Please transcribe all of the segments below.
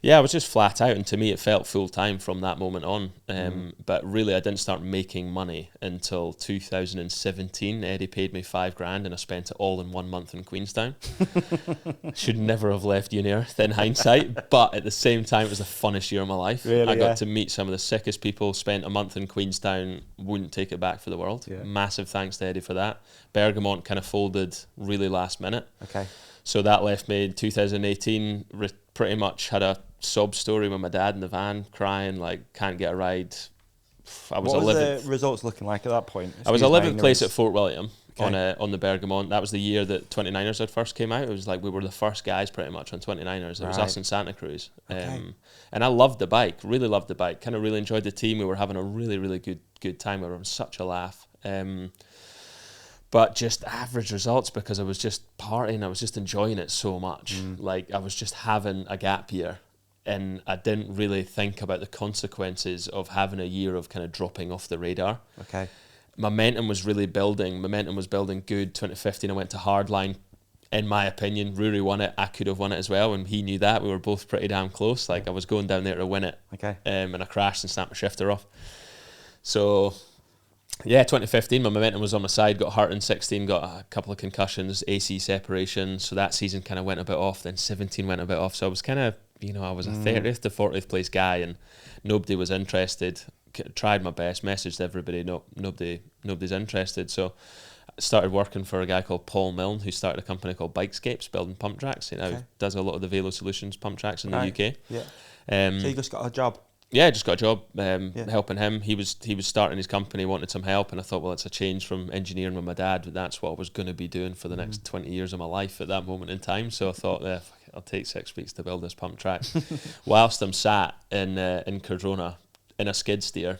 Yeah, I was just flat out, and to me it felt full time from that moment on. But really, I didn't start making money until 2017. Eddie paid me $5,000, and I spent it all in 1 month in Queenstown. Should never have left uni Earth in hindsight, but at the same time, it was the funnest year of my life. Really, I got to meet some of the sickest people. Spent a month in Queenstown. Wouldn't take it back for the world. Yeah. Massive thanks to Eddie for that. Bergamont kind of folded really last minute. Okay. So that left me in 2018. Pretty much had a sob story with my dad in the van, crying like can't get a ride. What was the results looking like at that point? I was 11th place at Fort William on the Bergamont. That was the year that 29ers had first came out. It was like we were the first guys pretty much on 29ers. It was us in Santa Cruz. And I loved the bike, really loved the bike. Kind of really enjoyed the team. We were having a really, really good time. We were having such a laugh. But just average results because I was just partying. I was just enjoying it so much. Like I was just having a gap year, and I didn't really think about the consequences of having a year of kind of dropping off the radar. Okay. Momentum was really building. Momentum was building good. 2015, I went to Hardline. In my opinion, Rory won it. I could have won it as well, and he knew that. We were both pretty damn close. Like I was going down there to win it. Okay. And I crashed and snapped my shifter off. So. Yeah, 2015, my momentum was on my side, got hurt in 16, got a couple of concussions, AC separation, so that season kind of went a bit off, then 17 went a bit off, so I was kind of, I was a 30th to 40th place guy, and nobody was interested. Tried my best, messaged everybody, nobody's interested, so I started working for a guy called Paul Milne, who started a company called Bikescapes, building pump tracks. Does a lot of the Velo Solutions pump tracks in the UK. Yeah. So you just got a job? Yeah, I just got a job helping him. He was starting his company, wanted some help, and I thought, well, it's a change from engineering with my dad. That's what I was going to be doing for the next 20 years of my life at that moment in time. So I thought, I'll take 6 weeks to build this pump track. Whilst I'm sat in Cardrona in a skid steer,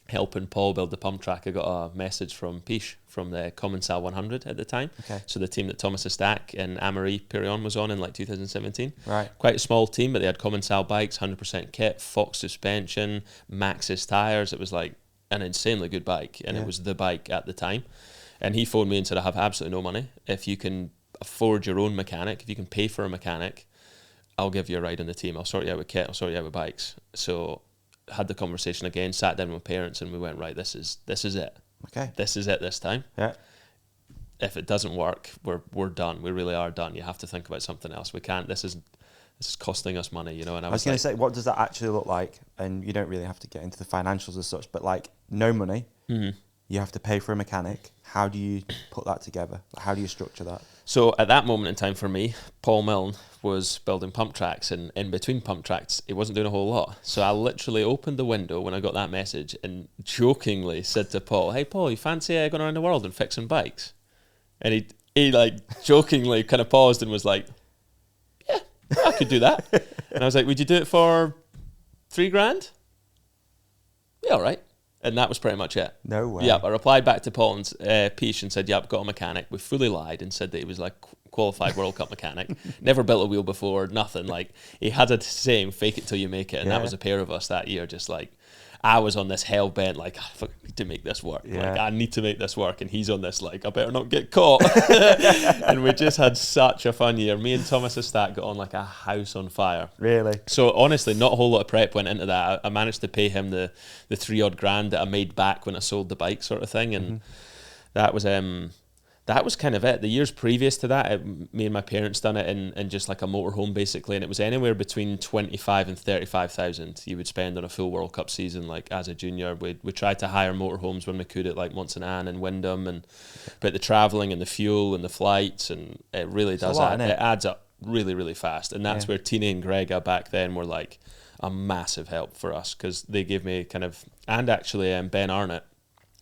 helping Paul build the pump track, I got a message from Piche from the Commensal 100 at the time. Okay. So the team that Thomas Estac and Amaury Pirion was on in like 2017. Right. Quite a small team, but they had Commensal bikes, 100% kit, Fox suspension, Maxxis tires. It was like an insanely good bike, and it was the bike at the time. And he phoned me and said, I have absolutely no money. If you can afford your own mechanic, if you can pay for a mechanic, I'll give you a ride on the team. I'll sort you out with kit, I'll sort you out with bikes. So had the conversation again, sat down with my parents, and we went, right, this is it. Okay. This is it this time. Yeah. If it doesn't work, we're done. We really are done. You have to think about something else. We can't. This is costing us money, And I was going to say, what does that actually look like? And you don't really have to get into the financials as such, but like no money, you have to pay for a mechanic. How do you put that together? How do you structure that? So at that moment in time for me, Paul Milne was building pump tracks, and in between pump tracks, he wasn't doing a whole lot. So I literally opened the window when I got that message and jokingly said to Paul, "Hey Paul, you fancy going around the world and fixing bikes?" And he like jokingly kind of paused and was like, "Yeah, I could do that." And I was like, "Would you do it for $3,000?" "Yeah, all right." And that was pretty much it. No way. Yeah, I replied back to Paul and Piche and said, "Yep, got a mechanic." We fully lied and said that he was like qualified World Cup mechanic. Never built a wheel before, nothing. Like he had a saying, "Fake it till you make it," and that was a pair of us that year. Just like I was on this hell bent, like I need to make this work. Yeah. Like I need to make this work, and he's on this like I better not get caught. And we just had such a fun year. Me and Thomas Estac got on like a house on fire. Really? So honestly, not a whole lot of prep went into that. I managed to pay him the $3 grand that I made back when I sold the bike, sort of thing, and that was kind of it. The years previous to that, me and my parents done it in just like a motorhome basically, and it was anywhere between 25 and 35,000 you would spend on a full World Cup season. Like as a junior, we tried to hire motorhomes when we could at like Montsanan and Wyndham, but the travelling and the fuel and the flights, and it really does add. It adds up really, really fast, and that's where Tina and Grega back then were like a massive help for us, because they gave me kind of, and actually Ben Arnott,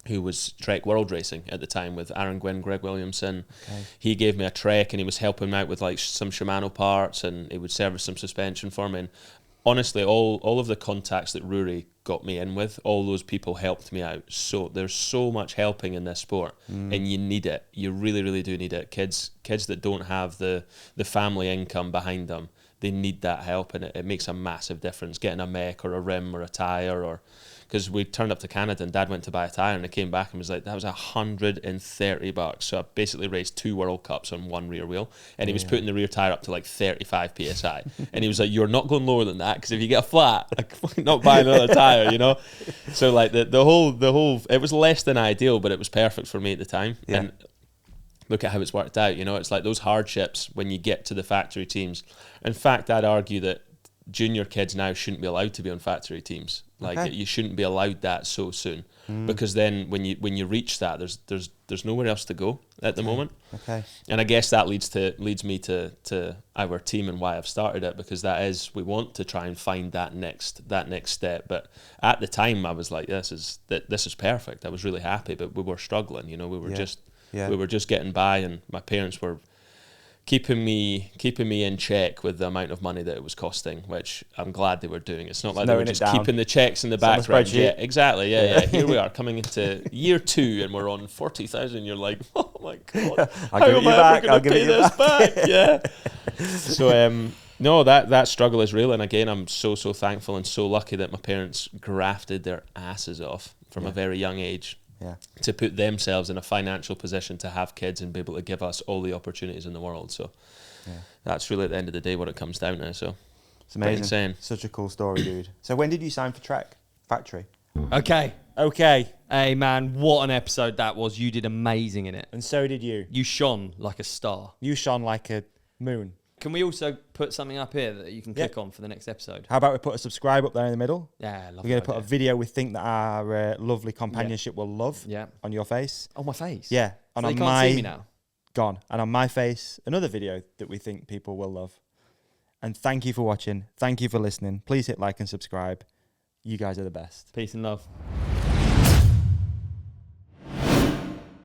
who was Trek World Racing at the time with Aaron Gwynn, Greg Williamson. Okay. He gave me a Trek, and he was helping me out with like some Shimano parts, and he would service some suspension for me. And honestly, all of the contacts that Rory got me in with, all those people helped me out. So there's so much helping in this sport, and you need it. You really, really do need it. Kids that don't have the family income behind them, they need that help, and it makes a massive difference. Getting a mech or a rim or a tyre or because we turned up to Canada and Dad went to buy a tyre and I came back and was like, that was $130. So I basically raced 2 World Cups on 1 rear wheel, and he was putting the rear tyre up to like 35 psi, and he was like, you're not going lower than that, because if you get a flat, I'm not buying another tyre, you know. So like the whole it was less than ideal, but it was perfect for me at the time. And look at how it's worked out, you know. It's like those hardships when you get to the factory teams. In fact, I'd argue that junior kids now shouldn't be allowed to be on factory teams. Like you shouldn't be allowed that so soon, because then when you reach that, there's nowhere else to go at the moment. And I guess that leads me to our team and why I've started it, because we want to try and find that next step. But at the time I was like, this is perfect. I was really happy, but we were struggling, you know. We were just getting by, and my parents were keeping me in check with the amount of money that it was costing, which I'm glad they were doing. It's not like they were just keeping the checks in the background. Yeah, exactly. Yeah. Here we are coming into year 2 and we're on 40,000. You're like, oh my God, how am I ever going to pay this back? Yeah. So no, that struggle is real, and again, I'm so thankful and so lucky that my parents grafted their asses off from a very young age. To put themselves in a financial position to have kids and be able to give us all the opportunities in the world. So that's really at the end of the day what it comes down to. So it's amazing. Insane. Such a cool story, dude. So when did you sign for Trek Factory? Okay. Hey man, what an episode that was. You did amazing in it. And so did you. You shone like a star. You shone like a moon. Can we also put something up here that you can click on for the next episode? How about we put a subscribe up there in the middle? Yeah, we're going to put a video we think that our lovely companionship will love on your face. On my face? Yeah. And so can't see me now? Gone. And on my face, another video that we think people will love. And thank you for watching. Thank you for listening. Please hit like and subscribe. You guys are the best. Peace and love.